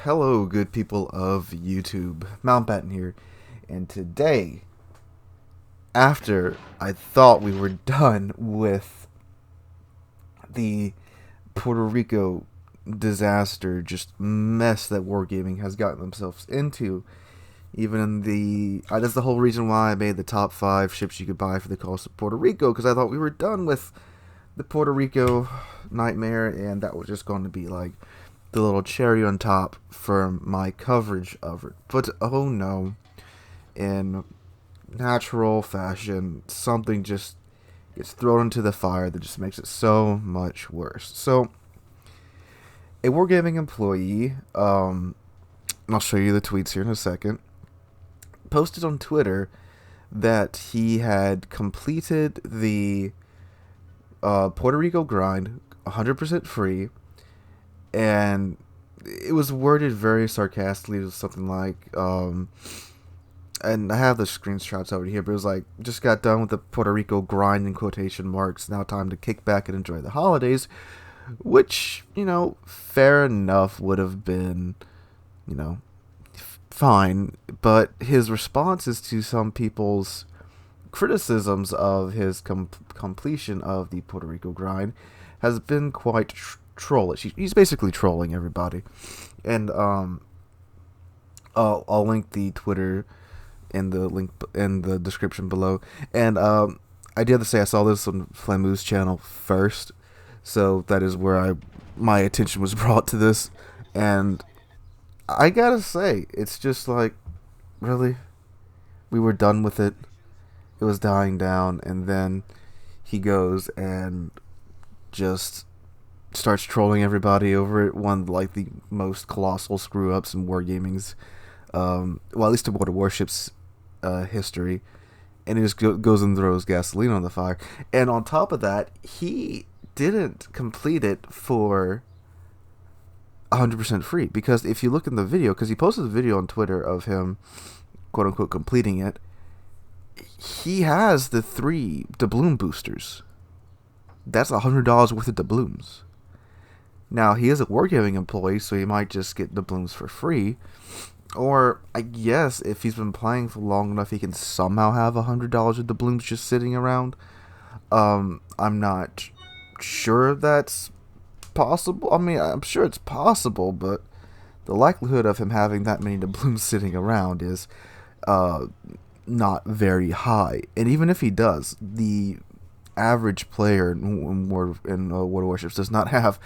Hello, good people of YouTube. Mountbatten here, and today, after I thought we were done with the Puerto Rico disaster, just mess that wargaming has gotten themselves into, even in that's the whole reason why I made the top 5 ships you could buy for the cost of Puerto Rico, because I thought we were done with the Puerto Rico nightmare, and that was just going to be like the little cherry on top for my coverage of it. But oh no, in natural fashion, something just gets thrown into the fire that just makes it so much worse. So, a wargaming employee, I'll show you the tweets here in a second, posted on Twitter that he had completed the Puerto Rico grind 100% free, and it was worded very sarcastically. It was something like, and I have the screenshots over here, but it was like, just got done with the Puerto Rico grind in quotation marks. Now time to kick back and enjoy the holidays, which, fair enough would have been, fine. But his responses to some people's criticisms of his completion of the Puerto Rico grind has been quite trollish. He's basically trolling everybody, and I'll link the Twitter in the description below. And I did have to say I saw this on Flamu's channel first, so that is where my attention was brought to this, and I gotta say, it's just like, really, we were done with it. It was dying down, and then he goes and just starts trolling everybody over it. One of, like, the most colossal screw ups in wargaming's, well, at least in Warships history, and he just goes and throws gasoline on the fire. And on top of that, he didn't complete it for 100% free, because if you look in the video, because he posted a video on Twitter of him, quote unquote, completing it, he has the 3 doubloon boosters. That's $100 worth of doubloons. Now, he is a wargaming employee, so he might just get doubloons for free. Or, I guess, if he's been playing for long enough, he can somehow have $100 of doubloons just sitting around. I'm not sure that's possible. I mean, I'm sure it's possible, but the likelihood of him having that many doubloons sitting around is not very high. And even if he does, the average player in World of Warships does not have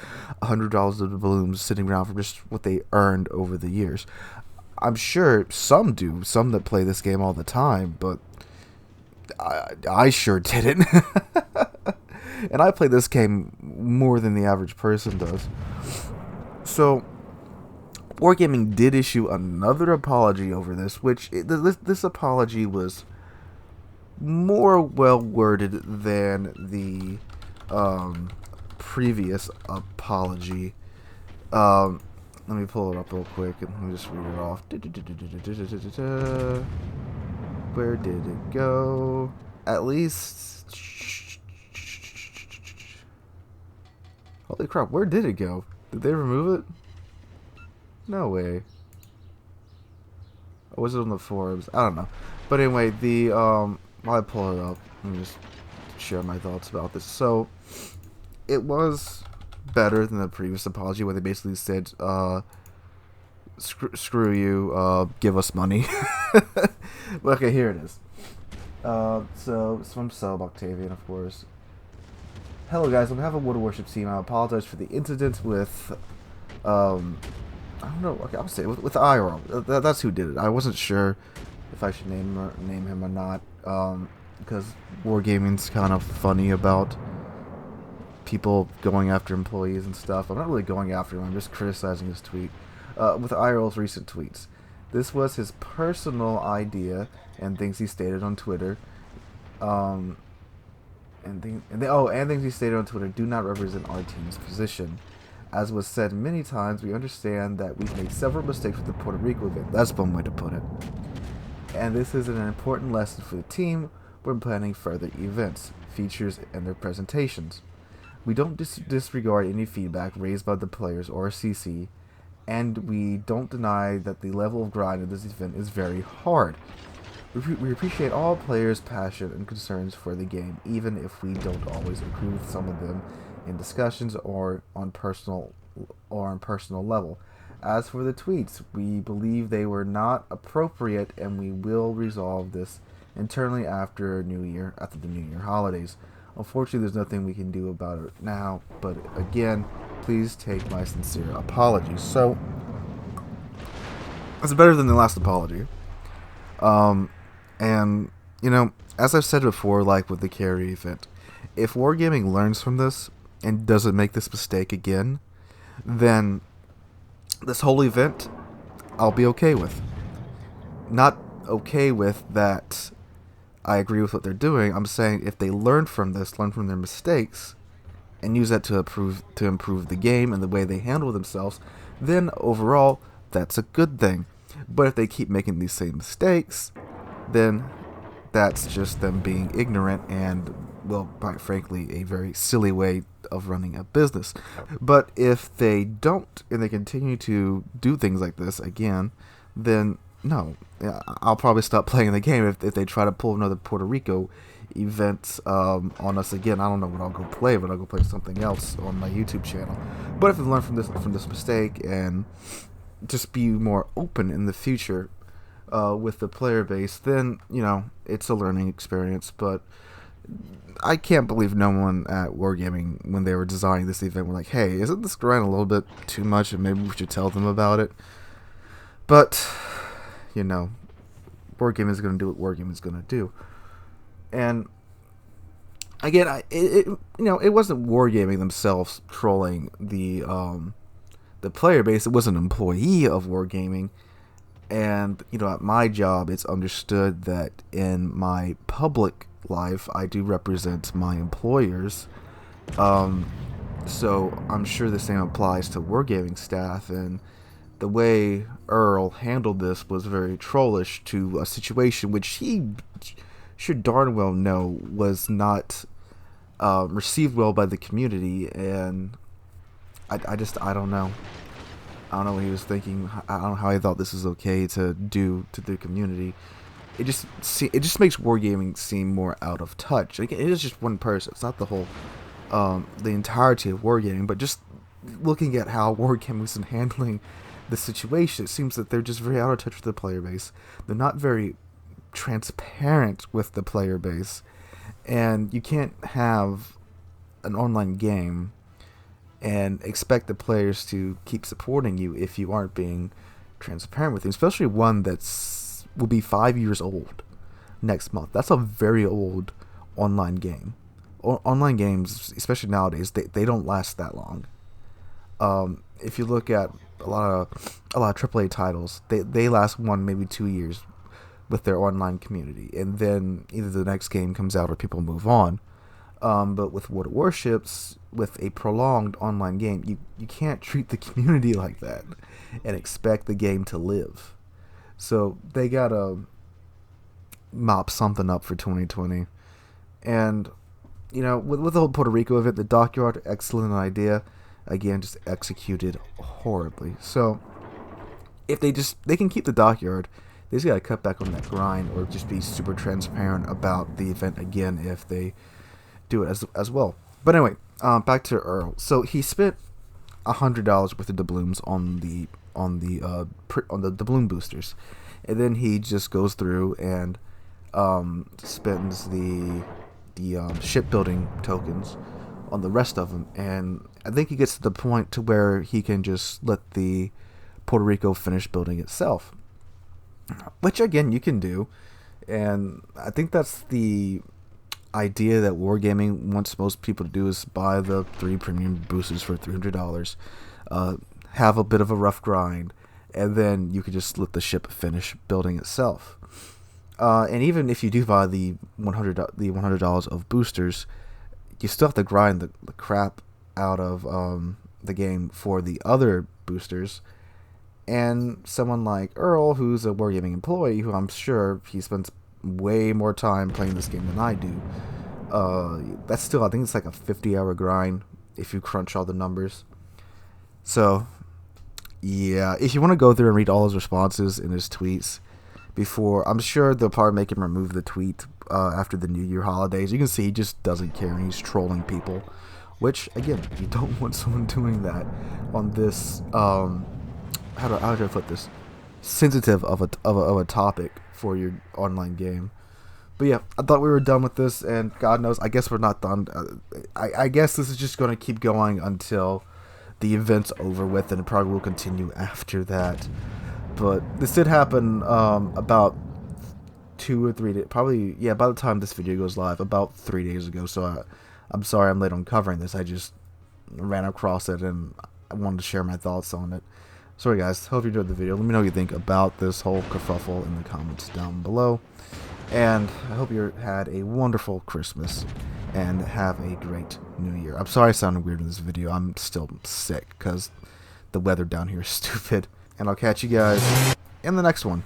$100 of doubloons sitting around from just what they earned over the years. I'm sure some do, some that play this game all the time, but I sure didn't. And I play this game more than the average person does. So, Wargaming did issue another apology over this, which this apology was more well worded than the previous apology. Let me pull it up real quick and let me just read it off. Where did it go? At least, holy crap, where did it go? Did they remove it? No way. Or was it on the forums? I don't know. But anyway, while I pull it up, let me just share my thoughts about this. So, it was better than the previous apology, where they basically said, screw you, give us money. Okay, here it is. So, it's from Sub Octavian, of course. Hello guys, on behalf of World of Warships team, I apologize for the incident with, I don't know, okay, I'll say with IRL. That's who did it. I wasn't sure if I should name him or not, because wargaming's kind of funny about people going after employees and stuff. I'm not really going after him, I'm just criticizing his tweet. With IRL's recent tweets. This was his personal idea and things he stated on Twitter. And things he stated on Twitter do not represent our team's position. As was said many times, we understand that we've made several mistakes with the Puerto Rico event. That's one way to put it. And this is an important lesson for the team when planning further events, features, and their presentations. We don't disregard any feedback raised by the players or CC, and we don't deny that the level of grind of this event is very hard. We appreciate all players' passion and concerns for the game, even if we don't always agree with some of them in discussions or on personal level. As for the tweets, we believe they were not appropriate, and we will resolve this internally after the New Year holidays. Unfortunately, there's nothing we can do about it now, but again, please take my sincere apologies. So, it's better than the last apology. And, as I've said before, like with the carry event, if Wargaming learns from this and doesn't make this mistake again, then this whole event I'll be okay with. Not okay with that I agree with what they're doing. I'm saying if they learn from their mistakes, and use that to improve the game and the way they handle themselves, then overall, that's a good thing. But if they keep making these same mistakes, then that's just them being ignorant and, well, quite frankly, a very silly way of running a business. But if they don't, and they continue to do things like this again, then no, I'll probably stop playing the game if they try to pull another Puerto Rico event on us again. I don't know what I'll go play, but I'll go play something else on my YouTube channel. But if we learn from this mistake and just be more open in the future with the player base, then it's a learning experience. But I can't believe no one at Wargaming, when they were designing this event, were like, "Hey, isn't this grind a little bit too much, and maybe we should tell them about it?" But Wargaming is going to do what Wargaming is going to do. And again, it wasn't Wargaming themselves trolling the player base. It was an employee of Wargaming, and at my job, it's understood that in my public life, I do represent my employers. So I'm sure the same applies to Wargaming staff, and the way Earl handled this was very trollish to a situation which he should darn well know was not received well by the community. And I don't know. I don't know what he was thinking. I don't know how he thought this was okay to do to the community. It just makes Wargaming seem more out of touch. Again, it is just one person. It's not the whole, the entirety of Wargaming, but just looking at how Wargaming is handling the situation, it seems that they're just very out of touch with the player base. They're not very transparent with the player base, and you can't have an online game and expect the players to keep supporting you if you aren't being transparent with them, especially one will be 5 years old next month. That's a very old online game. Online games, especially nowadays, they don't last that long. If you look at a lot of AAA titles, they last 1, maybe 2 years with their online community, and then either the next game comes out or people move on. But with World of Warships, with a prolonged online game, you can't treat the community like that and expect the game to live. So they gotta mop something up for 2020. And with the whole Puerto Rico event, the dockyard, excellent idea. Again, just executed horribly. So if they can keep the dockyard, they just gotta cut back on that grind, or just be super transparent about the event again if they do it as well. But anyway, back to Earl. So he spent $100 worth of doubloons on the doubloon boosters, and then he just goes through and spends the shipbuilding tokens on the rest of them. And I think he gets to the point to where he can just let the Puerto Rico finish building itself, which again you can do. And I think that's the idea that Wargaming wants most people to do, is buy the 3 premium boosters for $300, have a bit of a rough grind, and then you could just let the ship finish building itself. And even if you do buy the $100 of boosters, you still have to grind the crap out of the game for the other boosters. And someone like Earl, who's a Wargaming employee, who I'm sure he spends way more time playing this game than I do, that's still, I think it's like a 50-hour grind if you crunch all the numbers. So Yeah, if you want to go through and read all his responses in his tweets before, I'm sure they'll probably make him remove the tweet after the New Year holidays. You can see he just doesn't care and he's trolling people, which again, you don't want someone doing that on this how do I put this, sensitive of a topic for your online game. But yeah, I thought we were done with this, and God knows, I guess we're not done. I guess this is just going to keep going until the event's over with, and it probably will continue after that. But this did happen about 2 or 3 days, probably, yeah, by the time this video goes live, about 3 days ago. So I'm sorry I'm late on covering this. I just ran across it, and I wanted to share my thoughts on it. Sorry guys, hope you enjoyed the video. Let me know what you think about this whole kerfuffle in the comments down below. And I hope you had a wonderful Christmas and have a great New Year. I'm sorry I sounded weird in this video. I'm still sick because the weather down here is stupid. And I'll catch you guys in the next one.